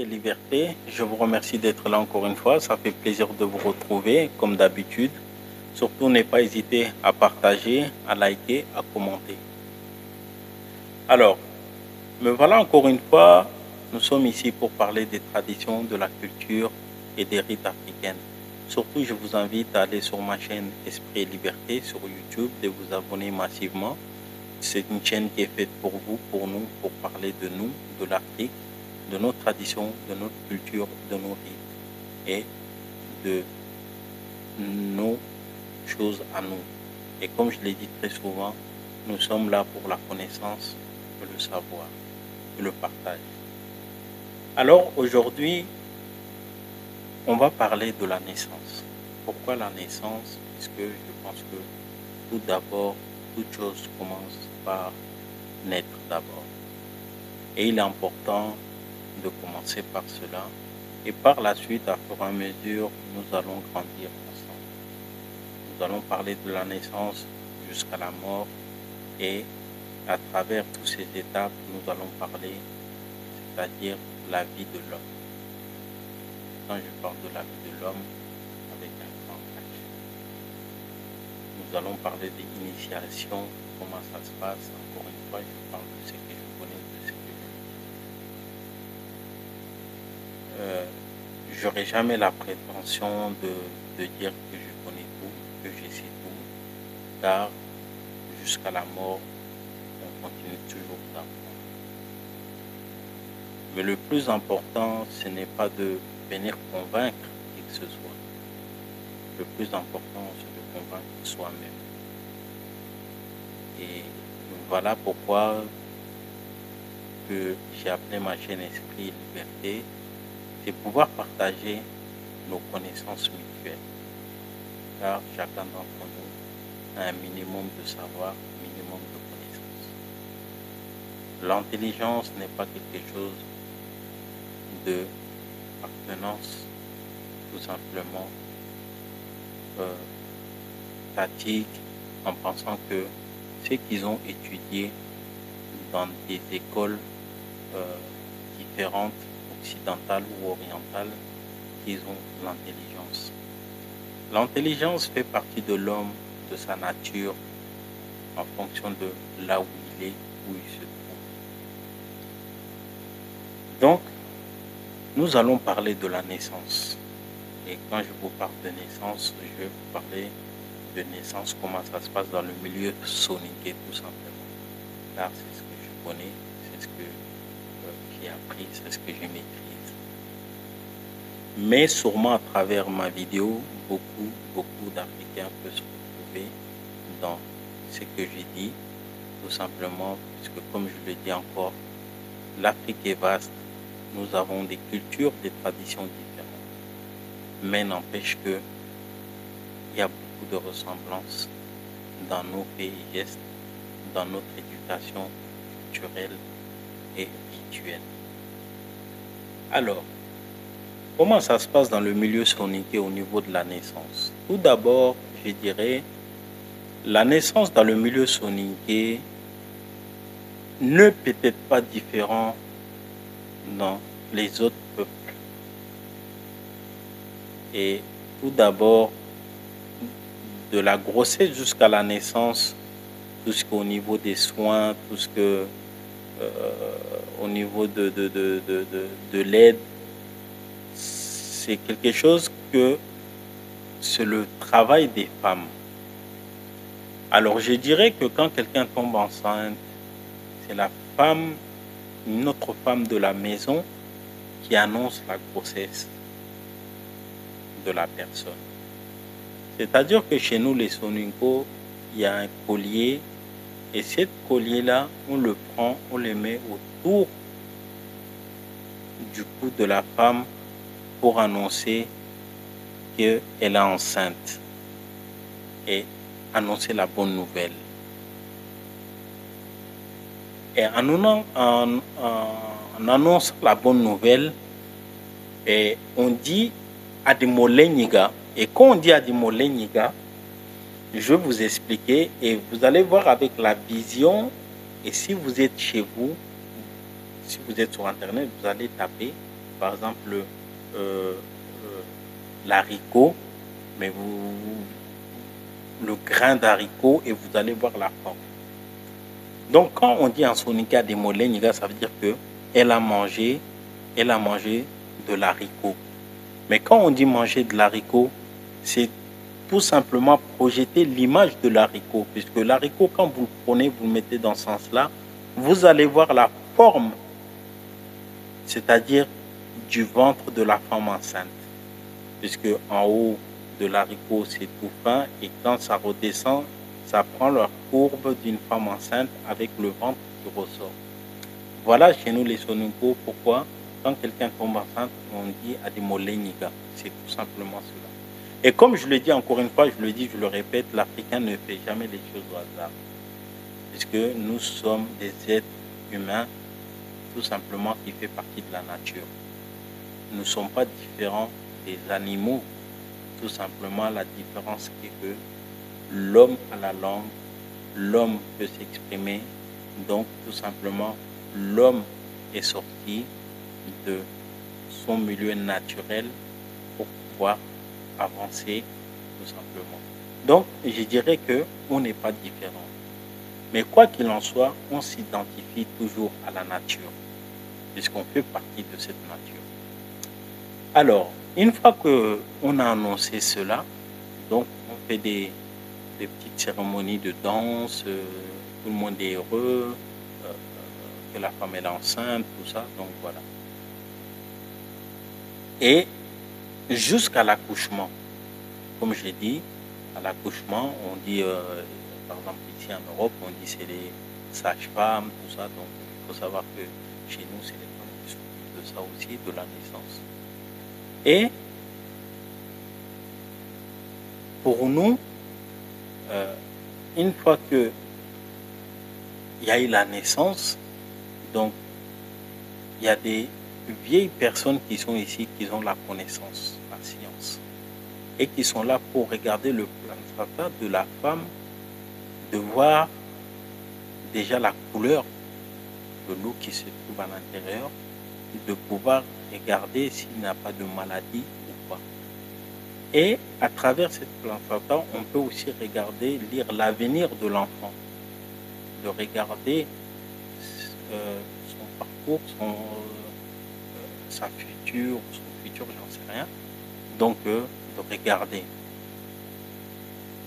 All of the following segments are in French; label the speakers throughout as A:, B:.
A: et liberté. Je vous remercie d'être là encore une fois. Ça fait plaisir de vous retrouver comme d'habitude. Surtout, ne pas hésiter à partager, à liker, à commenter. Alors, me voilà encore une fois. Nous sommes ici pour parler des traditions, de la culture et des rites africaines. Surtout, je vous invite à aller sur ma chaîne Esprit et Liberté sur YouTube, de vous abonner massivement. C'est une chaîne qui est faite pour vous, pour nous, pour parler de nous, de l'Afrique, de nos traditions, de notre culture, de nos rites et de nos choses à nous. Et comme je l'ai dit très souvent, nous sommes là pour la connaissance, le savoir et le partage. Alors aujourd'hui, on va parler de la naissance. Pourquoi la naissance? Puisque je pense que tout d'abord, toute chose commence par naître d'abord. Et il est important de commencer par cela. Et par la suite, à fur et à mesure, nous allons grandir ensemble. Nous allons parler de la naissance jusqu'à la mort. Et à travers toutes ces étapes, nous allons parler, c'est-à-dire la vie de l'homme. Quand je parle de la vie de l'homme, avec un grand H. Nous allons parler des initiations, comment ça se passe. Encore une fois, je parle de ce que je connais, de ce que je n'aurai jamais la prétention de dire que je connais tout, que je sais tout, car jusqu'à la mort, on continue toujours d'apprendre. Mais le plus important, ce n'est pas de venir convaincre qui que ce soit. Le plus important, c'est de convaincre soi-même. Et voilà pourquoi que j'ai appelé ma chaîne Esprit et Liberté, c'est pouvoir partager nos connaissances mutuelles. Car chacun d'entre nous a un minimum de savoir, un minimum de connaissances. L'intelligence n'est pas quelque chose de appartenance, tout simplement statique, en pensant que ce qu'ils ont étudié dans des écoles différentes, occidentales ou orientales, qu'ils ont l'intelligence. L'intelligence fait partie de l'homme, de sa nature, en fonction de là où il est, où il se trouve. Donc, nous allons parler de la naissance. Et quand je vous parle de naissance, je vais vous parler de naissance, comment ça se passe dans le milieu soninké, tout simplement. Car c'est ce que je connais, c'est ce que j'ai appris, c'est ce que je maîtrise. Mais sûrement à travers ma vidéo, beaucoup d'Africains peuvent se retrouver dans ce que j'ai dit, tout simplement, puisque comme je le dis encore, l'Afrique est vaste, nous avons des cultures, des traditions différentes. Mais n'empêche que il y a beaucoup de ressemblances dans nos pays et gestes, dans notre éducation culturelle et rituelle. Alors, comment ça se passe dans le milieu soninké au niveau de la naissance? Tout d'abord, je dirais, la naissance dans le milieu soninké ne peut être pas différent dans les autres peuples. Et tout d'abord, de la grossesse jusqu'à la naissance, tout ce qu'au niveau des soins, tout ce que au niveau de l'aide, c'est quelque chose que c'est le travail des femmes. Alors je dirais que quand quelqu'un tombe enceinte, c'est la femme, une autre femme de la maison qui annonce la grossesse de la personne. C'est-à-dire que chez nous, les Soninko, il y a un collier et ce collier-là, on le prend, on le met autour du cou de la femme pour annoncer qu'elle est enceinte et annoncer la bonne nouvelle. Et en annonçant la bonne nouvelle, on dit Adimoleniga. Et quand on dit Adimoleniga, je vais vous expliquer et vous allez voir avec la vision. Et si vous êtes chez vous, si vous êtes sur Internet, vous allez taper par exemple, l'haricot, mais le grain d'haricot, et vous allez voir la forme. Donc, quand on dit en sonika des molenniga, ça veut dire que elle a mangé de l'haricot. Mais quand on dit manger de l'haricot, c'est tout simplement projeter l'image de l'haricot, puisque l'haricot, quand vous le prenez, vous le mettez dans ce sens-là, vous allez voir la forme, c'est-à-dire du ventre de la femme enceinte, puisque en haut de l'haricot, c'est tout fin, et quand ça redescend, ça prend leur courbe d'une femme enceinte avec le ventre qui ressort. Voilà chez nous les Soninko pourquoi quand quelqu'un tombe enceinte, on dit Adimolenyiga. C'est tout simplement cela. Et comme je le dis encore une fois, je le dis, je le répète, l'Africain ne fait jamais les choses au hasard. Puisque nous sommes des êtres humains, tout simplement, qui fait partie de la nature. Nous ne sommes pas différents des animaux. Tout simplement, la différence est que l'homme a la langue, l'homme peut s'exprimer, donc tout simplement, l'homme est sorti de son milieu naturel pour pouvoir avancer, tout simplement. Donc, je dirais qu'on n'est pas différent. Mais quoi qu'il en soit, on s'identifie toujours à la nature, puisqu'on fait partie de cette nature. Alors, une fois qu'on a annoncé cela, donc on fait des petites cérémonies de danse, tout le monde est heureux, que la femme est enceinte, tout ça, donc voilà. Et jusqu'à l'accouchement, comme je l'ai dit, à l'accouchement, on dit, par exemple ici en Europe, on dit c'est les sages-femmes, tout ça, donc il faut savoir que chez nous, c'est les femmes qui s'occupent de ça aussi, de la naissance. Et pour nous, une fois qu'il y a eu la naissance, donc il y a des vieilles personnes qui sont ici, qui ont la connaissance, la science, et qui sont là pour regarder le placenta de la femme, de voir déjà la couleur de l'eau qui se trouve à l'intérieur, de pouvoir regarder s'il n'y a pas de maladie ou pas. Et à travers cette placenta, on peut aussi regarder, lire l'avenir de l'enfant, de regarder son parcours, son futur, j'en sais rien. Donc, de regarder.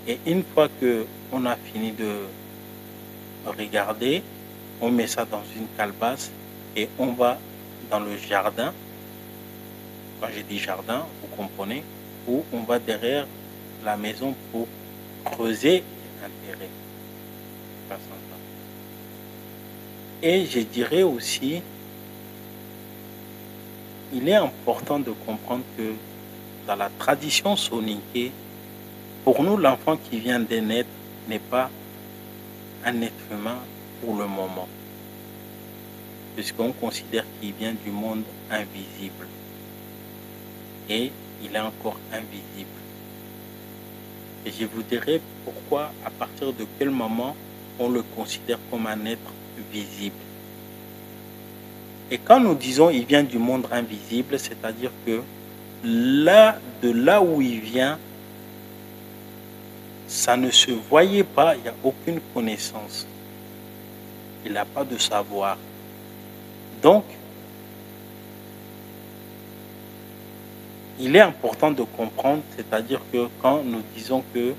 A: Et une fois qu'on a fini de regarder, on met ça dans une calebasse et on va dans le jardin. Quand je dis jardin, vous comprenez, où on va derrière la maison pour creuser et enterrer. Et je dirais aussi, il est important de comprendre que dans la tradition soninké, pour nous, l'enfant qui vient de naître n'est pas un être humain pour le moment, puisqu'on considère qu'il vient du monde invisible. Et il est encore invisible. Et je vous dirai pourquoi, à partir de quel moment on le considère comme un être visible. Et quand nous disons il vient du monde invisible, c'est-à-dire que de là où il vient, ça ne se voyait pas, il n'y a aucune connaissance. Il n'a pas de savoir. Donc, il est important de comprendre, c'est-à-dire que quand nous disons que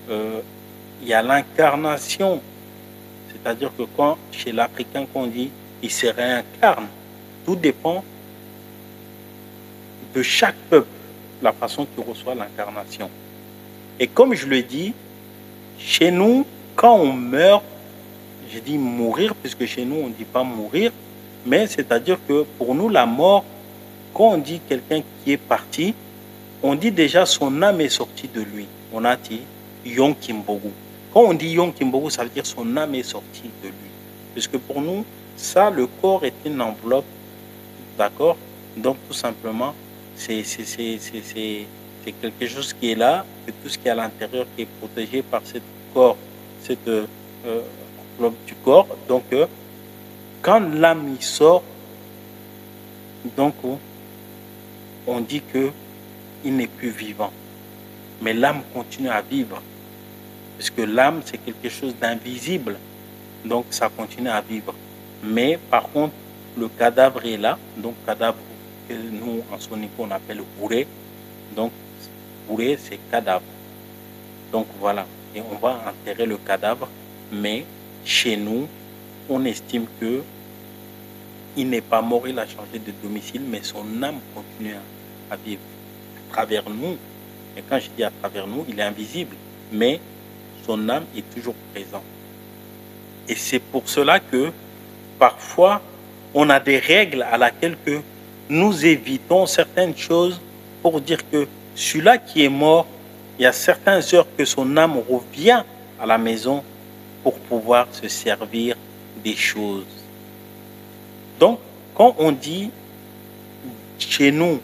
A: il y a l'incarnation, c'est-à-dire que quand chez l'Africain qu'on dit il se réincarne, tout dépend de chaque peuple, la façon qu'il reçoit l'incarnation. Et comme je le dis, chez nous, quand on meurt, je dis mourir, puisque chez nous on ne dit pas mourir, mais c'est-à-dire que pour nous la mort, quand on dit quelqu'un qui est parti, on dit déjà son âme est sortie de lui. On a dit Yon Kimbogu. Quand on dit Yon Kimbogu, ça veut dire son âme est sortie de lui. Puisque pour nous, ça, le corps est une enveloppe, d'accord? Donc tout simplement, c'est quelque chose qui est là, et tout ce qui est à l'intérieur qui est protégé par cette corps, cette enveloppe du corps. Donc quand l'âme y sort, donc on dit qu'il n'est plus vivant. Mais l'âme continue à vivre. Parce que l'âme, c'est quelque chose d'invisible. Donc, ça continue à vivre. Mais, par contre, le cadavre est là. Donc, cadavre que nous, en sonico, on appelle bourré. Donc, bourré, c'est cadavre. Donc, voilà. Et on va enterrer le cadavre. Mais, chez nous, on estime que il n'est pas mort, il a changé de domicile, mais son âme continue à vivre à travers nous. Et quand je dis à travers nous, il est invisible, mais son âme est toujours présente. Et c'est pour cela que parfois, on a des règles à laquelle que nous évitons certaines choses pour dire que celui-là qui est mort, il y a certaines heures que son âme revient à la maison pour pouvoir se servir des choses. Donc, quand on dit chez nous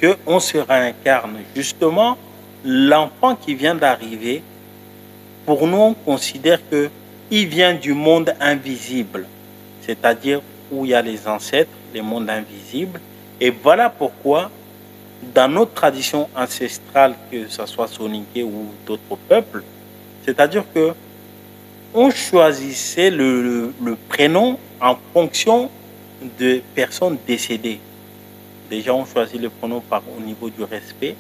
A: qu'on se réincarne, justement, l'enfant qui vient d'arriver, pour nous, on considère qu'il vient du monde invisible, c'est-à-dire où il y a les ancêtres, les mondes invisibles. Et voilà pourquoi, dans notre tradition ancestrale, que ce soit soninké ou d'autres peuples, c'est-à-dire que on choisissait le prénom en fonction de personnes décédées. Déjà, on choisit le prénom au niveau du respect.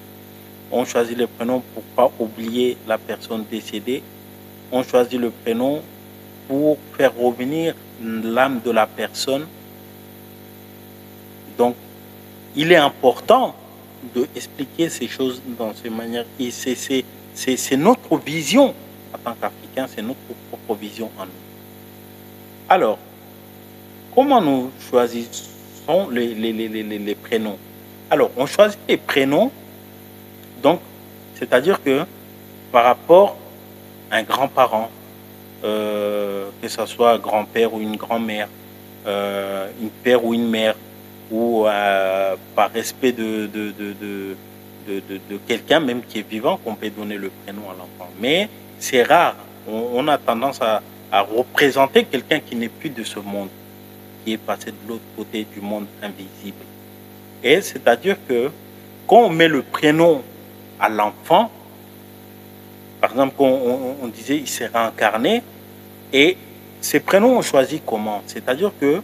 A: On choisit le prénom pour ne pas oublier la personne décédée. On choisit le prénom pour faire revenir l'âme de la personne. Donc, il est important d'expliquer ces choses dans ces manières. Et c'est notre vision en tant qu'Africains, c'est notre propre vision en nous. Alors, comment nous choisissons les prénoms? Alors, on choisit les prénoms, donc, c'est-à-dire que par rapport à un grand-parent, que ce soit un grand-père ou une grand-mère, une père ou une mère, ou par respect de quelqu'un même qui est vivant, qu'on peut donner le prénom à l'enfant. Mais c'est rare. On a tendance à représenter quelqu'un qui n'est plus de ce monde, qui est passé de l'autre côté du monde invisible. Et c'est-à-dire que quand on met le prénom à l'enfant, par exemple, on disait il s'est réincarné, et ces prénoms on choisit comment? C'est-à-dire que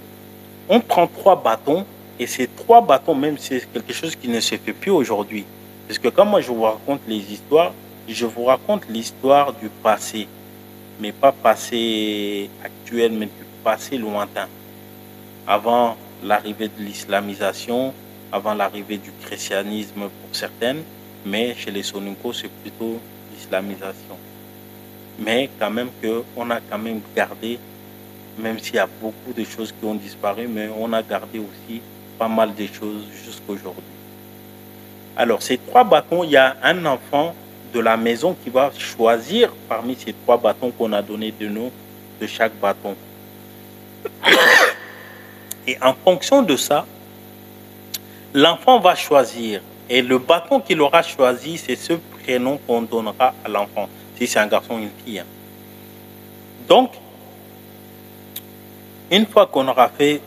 A: on prend 3 bâtons, et ces 3 bâtons, même c'est quelque chose qui ne se fait plus aujourd'hui. Parce que quand moi je vous raconte les histoires, je vous raconte l'histoire du passé, mais pas passé actuel, mais du passé lointain. Avant l'arrivée de l'islamisation, avant l'arrivée du christianisme pour certaines, mais chez les Soninko, c'est plutôt l'islamisation. Mais quand même qu'on a quand même gardé, même s'il y a beaucoup de choses qui ont disparu, mais on a gardé aussi pas mal de choses jusqu'à aujourd'hui. Alors, ces 3 bâtons, il y a un enfant de la maison qui va choisir parmi ces 3 bâtons qu'on a donné de nous, de chaque bâton. Et en fonction de ça, l'enfant va choisir. Et le bâton qu'il aura choisi, c'est ce prénom qu'on donnera à l'enfant, si c'est un garçon ou une fille. Donc, une fois qu'on aura fait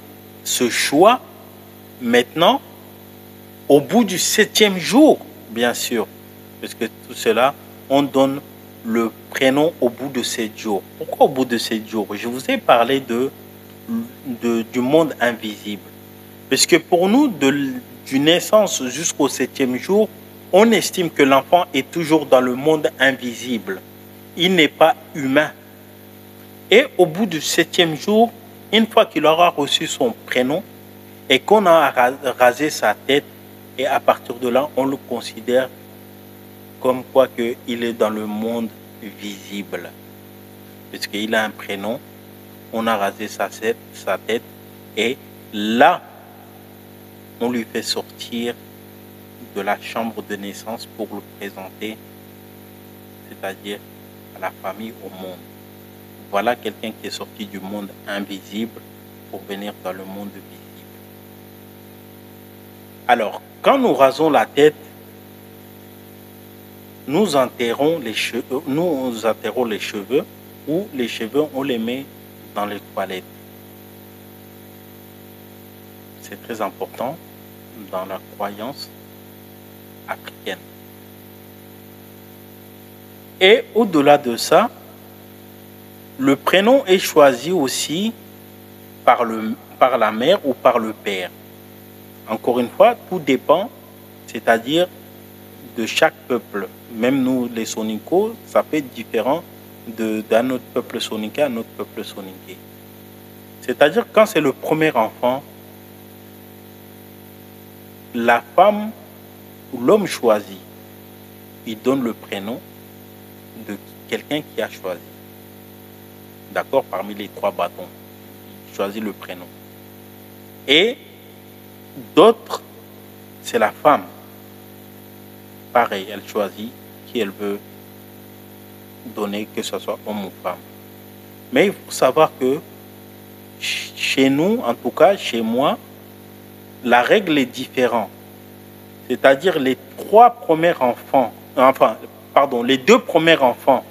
A: ce choix, maintenant, au bout du 7e jour, bien sûr, parce que tout cela, on donne le prénom au bout de 7 jours. Pourquoi au bout de 7 jours? Je vous ai parlé du monde invisible. Parce que pour nous, du naissance jusqu'au 7e jour, on estime que l'enfant est toujours dans le monde invisible. Il n'est pas humain. Et au bout du 7e jour, une fois qu'il aura reçu son prénom et qu'on a rasé sa tête, et à partir de là, on le considère comme quoi qu'il est dans le monde visible. Puisqu'il a un prénom, on a rasé sa tête, et là, on lui fait sortir de la chambre de naissance pour le présenter, c'est-à-dire à la famille, au monde. Voilà quelqu'un qui est sorti du monde invisible pour venir dans le monde visible. Alors, quand nous rasons la tête, nous enterrons les cheveux, ou les cheveux, on les met dans les toilettes. C'est très important dans la croyance africaine. Et au-delà de ça, le prénom est choisi aussi par la mère ou par le père. Encore une fois, tout dépend, c'est-à-dire de chaque peuple. Même nous, les Soninko, ça peut être différent d'un autre peuple soninké à un autre peuple soninké. C'est-à-dire quand c'est le premier enfant, la femme ou l'homme choisi, il donne le prénom de quelqu'un qui a choisi. D'accord, parmi les 3 bâtons, il choisit le prénom. Et d'autres, c'est la femme. Pareil, elle choisit qui elle veut donner, que ce soit homme ou femme. Mais il faut savoir que chez nous, en tout cas chez moi, la règle est différente. C'est-à-dire les 3 premiers enfants, les 2 premiers enfants,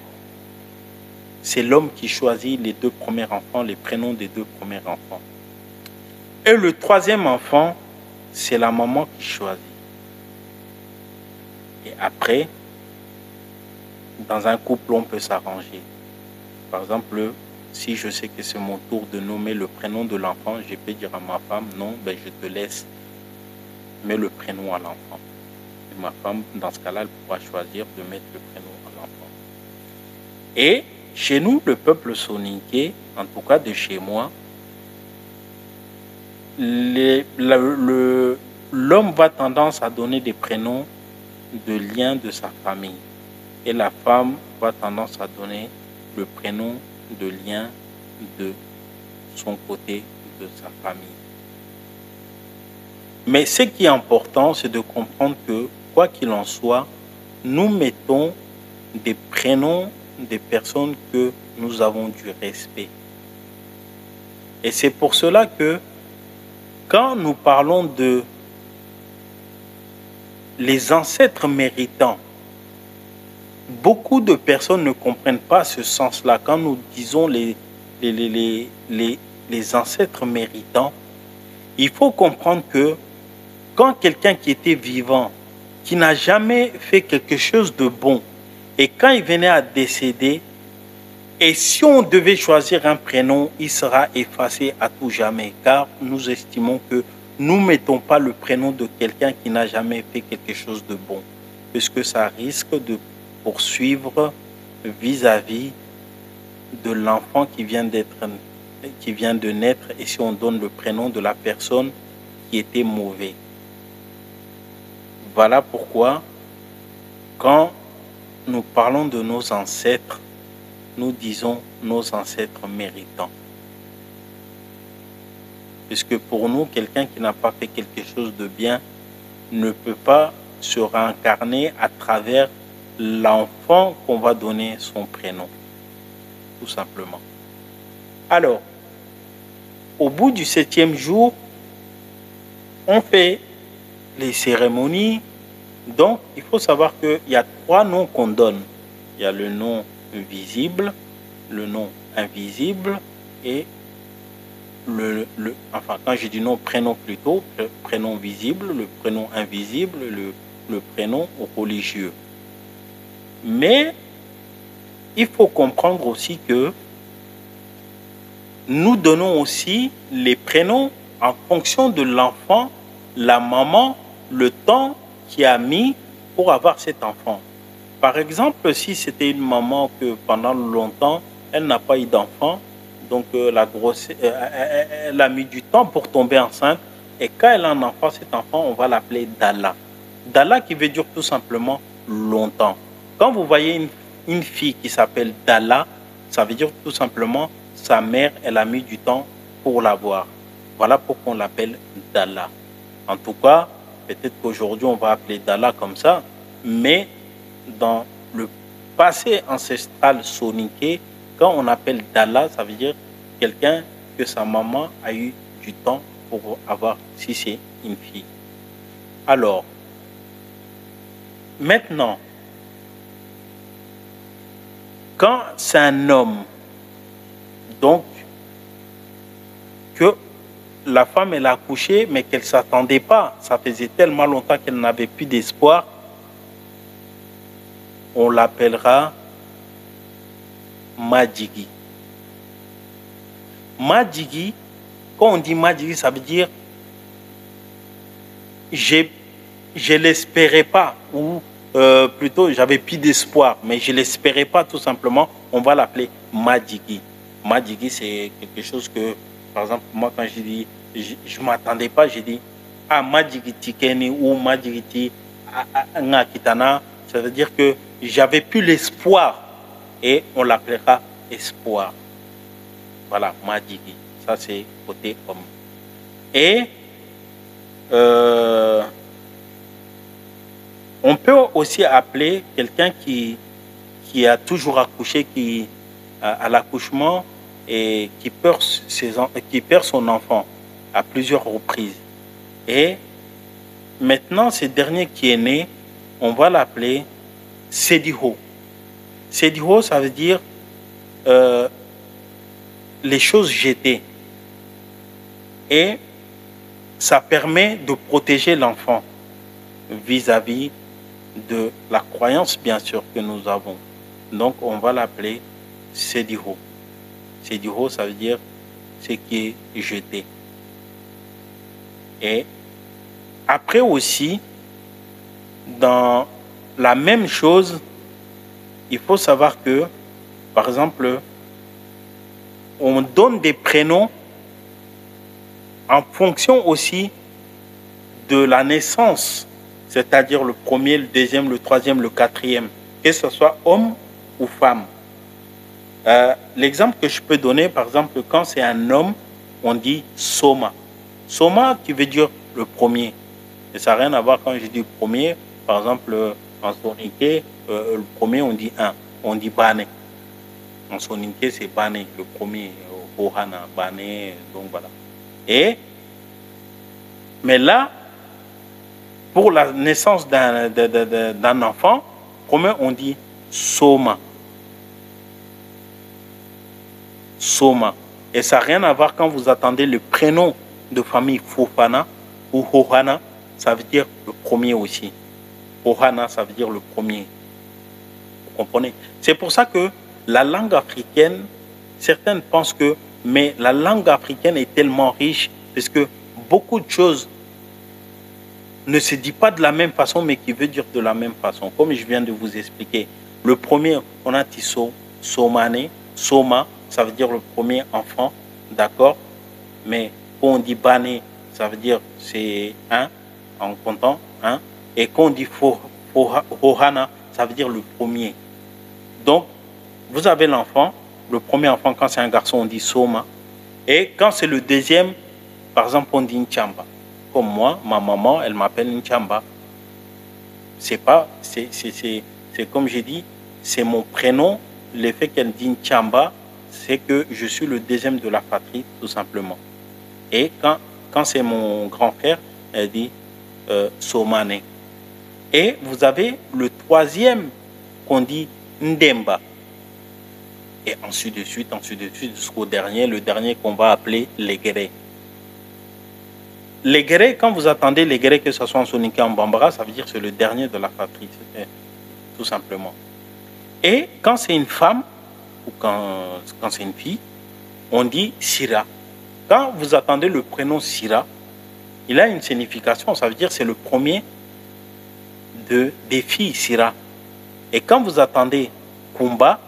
A: c'est l'homme qui choisit les 2 premiers enfants, les prénoms des 2 premiers enfants. Et le 3e enfant, c'est la maman qui choisit. Et après, dans un couple, on peut s'arranger. Par exemple, si je sais que c'est mon tour de nommer le prénom de l'enfant, je peux dire à ma femme, non, ben je te laisse, mets le prénom à l'enfant. Et ma femme, dans ce cas-là, elle pourra choisir de mettre le prénom à l'enfant. Et chez nous, le peuple soninké, en tout cas de chez moi, l'homme va tendance à donner des prénoms de lien de sa famille. Et la femme va tendance à donner le prénom de lien de son côté, de sa famille. Mais ce qui est important, c'est de comprendre que, quoi qu'il en soit, nous mettons des prénoms des personnes que nous avons du respect. Et c'est pour cela que, quand nous parlons de les ancêtres méritants, beaucoup de personnes ne comprennent pas ce sens-là. Quand nous disons les ancêtres méritants, il faut comprendre que quand quelqu'un qui était vivant, qui n'a jamais fait quelque chose de bon, et quand il venait à décéder, et si on devait choisir un prénom, il sera effacé à tout jamais, car nous estimons que nous ne mettons pas le prénom de quelqu'un qui n'a jamais fait quelque chose de bon, puisque ça risque de poursuivre vis-à-vis de l'enfant qui vient de naître, et si on donne le prénom de la personne qui était mauvais. Voilà pourquoi, quand nous parlons de nos ancêtres, nous disons nos ancêtres méritants. Puisque pour nous, quelqu'un qui n'a pas fait quelque chose de bien ne peut pas se réincarner à travers l'enfant qu'on va donner son prénom, tout simplement. Alors, au bout du 7e jour, on fait les cérémonies. Donc, il faut savoir qu'il y a 3 noms qu'on donne. Il y a le nom visible, le nom invisible et quand je dis nom, prénom plutôt, le prénom visible, le prénom invisible, le prénom religieux. Mais il faut comprendre aussi que nous donnons aussi les prénoms en fonction de l'enfant, la maman, le temps qui a mis pour avoir cet enfant. Par exemple, si c'était une maman que pendant longtemps, elle n'a pas eu d'enfant, donc la grossesse, elle a mis du temps pour tomber enceinte, et quand elle a un enfant, cet enfant, on va l'appeler Dalla. Dalla qui veut dire tout simplement longtemps. Quand vous voyez une fille qui s'appelle Dalla, ça veut dire tout simplement sa mère, elle a mis du temps pour l'avoir. Voilà pourquoi on l'appelle Dalla. En tout cas, peut-être qu'aujourd'hui on va appeler Dalla comme ça, mais dans le passé ancestral soninké, quand on appelle Dalla, ça veut dire quelqu'un que sa maman a eu du temps pour avoir, si c'est une fille. Alors, maintenant, quand c'est un homme, donc que la femme elle a accouché, mais qu'elle ne s'attendait pas, ça faisait tellement longtemps qu'elle n'avait plus d'espoir, on l'appellera Madjigi. Madjigi, quand on dit Madjigi, ça veut dire je l'espérais pas, ou plutôt j'avais plus d'espoir, mais je l'espérais pas tout simplement, on va l'appeler Madjigi. Madjigi, c'est quelque chose que, par exemple, moi quand je dis, je ne m'attendais pas, j'ai dit, ah, Madjigi Tikeni ou Madjigi Ngakitana, ça veut dire que j'avais plus l'espoir, et on l'appellera espoir. Voilà, Madjigi, ça c'est côté homme. Et on peut aussi appeler quelqu'un qui a toujours accouché, qui à l'accouchement et qui perd son enfant à plusieurs reprises. Et maintenant, ce dernier qui est né, on va l'appeler Sediho. Sediho, ça veut dire les choses jetées. Et ça permet de protéger l'enfant vis-à-vis de la croyance, bien sûr, que nous avons. Donc, on va l'appeler Sediho. Sediho, ça veut dire ce qui est jeté. Et après aussi, dans la même chose, il faut savoir que, par exemple, on donne des prénoms en fonction aussi de la naissance, c'est-à-dire le premier, le deuxième, le troisième, le quatrième, que ce soit homme ou femme. L'exemple que je peux donner, par exemple, quand c'est un homme, on dit Soma. Soma qui veut dire le premier. Et ça n'a rien à voir quand je dis premier, par exemple, en soninké, le premier on dit un, on dit Bane. En soninké c'est Bane, le premier, Ohana, Bane, donc voilà. Mais là, pour la naissance d'un enfant, comment on dit Soma. Soma. Et ça n'a rien à voir quand vous attendez le prénom de famille Fofana ou Hohana, ça veut dire le premier aussi. Hohana, ça veut dire le premier. Vous comprenez? C'est pour ça que la langue africaine, certaines pensent que, mais la langue africaine est tellement riche, parce que beaucoup de choses ne se disent pas de la même façon, mais qui veut dire de la même façon. Comme je viens de vous expliquer. Le premier, on a Tiso, Somane, Soma, ça veut dire le premier enfant, d'accord? Mais quand on dit Bane, ça veut dire c'est un, en comptant, un. Et quand on dit Hohana, ça veut dire le premier. Donc, vous avez l'enfant, le premier enfant, quand c'est un garçon, on dit Soma. Et quand c'est le deuxième, par exemple, on dit Nchamba. Comme moi, ma maman, elle m'appelle Nchamba. C'est comme j'ai dit, c'est mon prénom. Le fait qu'elle dit Nchamba, c'est que je suis le deuxième de la fratrie, tout simplement. Et quand c'est mon grand frère, elle dit Somane. Et vous avez le troisième qu'on dit Ndemba. Et ensuite de suite, jusqu'au dernier, le dernier qu'on va appeler Legere. Legere, quand vous attendez Legere, que ce soit en soninké, en bambara, ça veut dire que c'est le dernier de la fratrie, tout simplement. Et quand c'est une femme, ou quand c'est une fille, on dit Sira. Quand vous attendez le prénom Sira, il a une signification, ça veut dire que c'est le premier des filles Sira. Et quand vous attendez Kumba,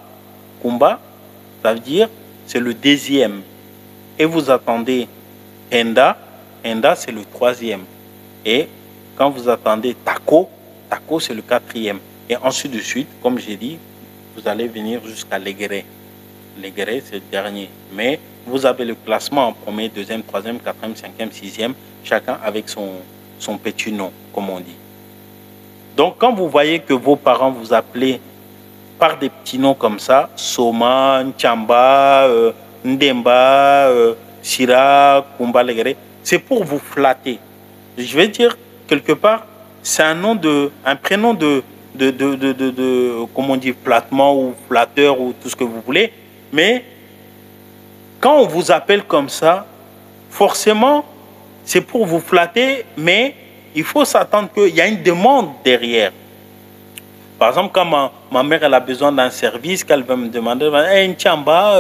A: ça veut dire c'est le deuxième. Et vous attendez Henda, c'est le troisième. Et quand vous attendez Tako, c'est le quatrième. Et ensuite de suite, comme j'ai dit, vous allez venir jusqu'à Legere. Legere, c'est le dernier. Mais vous avez le classement en premier, deuxième, troisième, quatrième, cinquième, sixième, chacun avec son petit nom, comme on dit. Donc, quand vous voyez que vos parents vous appellent par des petits noms comme ça, Soma, Nchamba, Ndemba, Sira, Kumba, Legere, c'est pour vous flatter. Je vais dire, quelque part, c'est un prénom de comment on dit, flattement ou flatteur ou tout ce que vous voulez. Mais quand on vous appelle comme ça, forcément, c'est pour vous flatter, mais il faut s'attendre qu'il y a une demande derrière. Par exemple, quand ma mère elle a besoin d'un service, qu'elle va me demander, hey, Nchamba,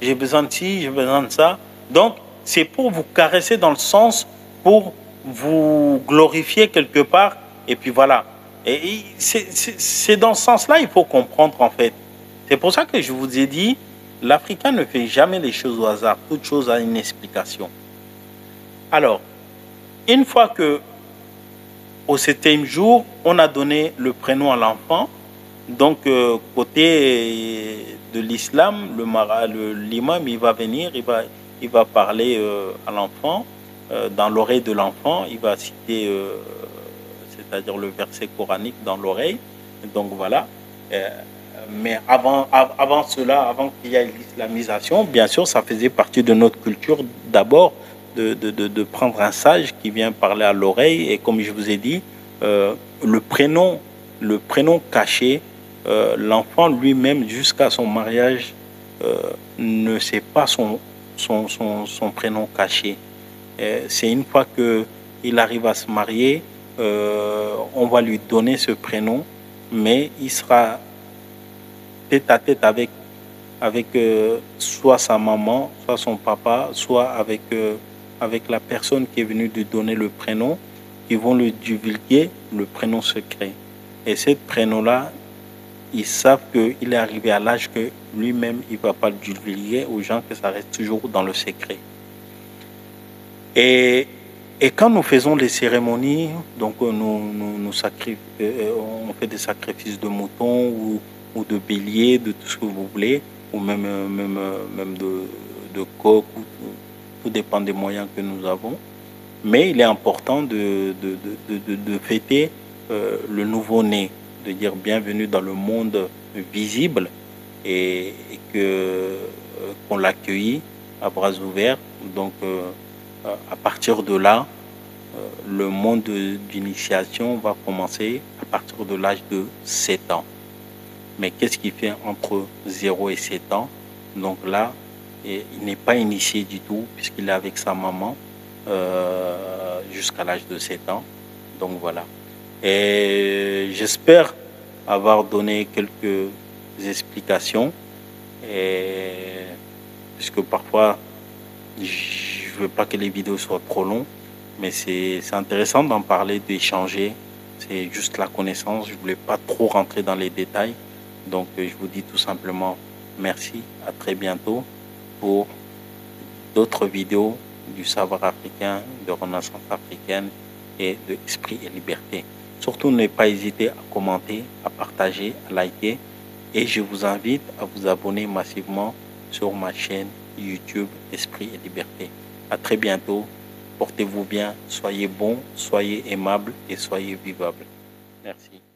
A: j'ai besoin de ci, j'ai besoin de ça. Donc, c'est pour vous caresser dans le sens, pour vous glorifier quelque part. Et puis voilà. Et c'est dans ce sens-là il faut comprendre en fait. C'est pour ça que je vous ai dit, l'Africain ne fait jamais les choses au hasard. Toute chose a une explication. Alors, une fois que au 7e jour, on a donné le prénom à l'enfant. Donc, côté de l'islam, l'imam, il va venir, il va parler à l'enfant, dans l'oreille de l'enfant, il va citer, c'est-à-dire le verset coranique dans l'oreille. Donc, voilà. Mais avant cela, avant qu'il y ait l'islamisation, bien sûr, ça faisait partie de notre culture d'abord de prendre un sage qui vient parler à l'oreille. Et comme je vous ai dit, le prénom caché, l'enfant lui-même, jusqu'à son mariage, ne sait pas son prénom caché. C'est une fois qu'il arrive à se marier, on va lui donner ce prénom, mais il sera tête à tête avec soit sa maman, soit son papa, soit avec la personne qui est venue lui donner le prénom, qui vont lui divulguer le prénom secret. Et ce prénom-là, ils savent qu'il est arrivé à l'âge que lui-même, il ne va pas le divulguer aux gens, que ça reste toujours dans le secret. Et quand nous faisons les cérémonies, donc on fait des sacrifices de moutons ou de béliers, de tout ce que vous voulez, ou même de coq, tout dépend des moyens que nous avons. Mais il est important de fêter le nouveau-né, de dire bienvenue dans le monde visible et qu'on l'accueille à bras ouverts. Donc, à partir de là, le monde d'initiation va commencer à partir de l'âge de 7 ans. Mais qu'est-ce qu'il fait entre 0 et 7 ans? Donc là, il n'est pas initié du tout puisqu'il est avec sa maman jusqu'à l'âge de 7 ans. Donc voilà. Et j'espère avoir donné quelques explications. Puisque parfois, je ne veux pas que les vidéos soient trop longues. Mais c'est intéressant d'en parler, d'échanger. C'est juste la connaissance. Je ne voulais pas trop rentrer dans les détails. Donc, je vous dis tout simplement merci. À très bientôt pour d'autres vidéos du savoir africain, de Renaissance africaine et de Esprit et Liberté. Surtout, ne pas hésiter à commenter, à partager, à liker. Et je vous invite à vous abonner massivement sur ma chaîne YouTube Esprit et Liberté. À très bientôt. Portez-vous bien, soyez bons, soyez aimables et soyez vivables. Merci.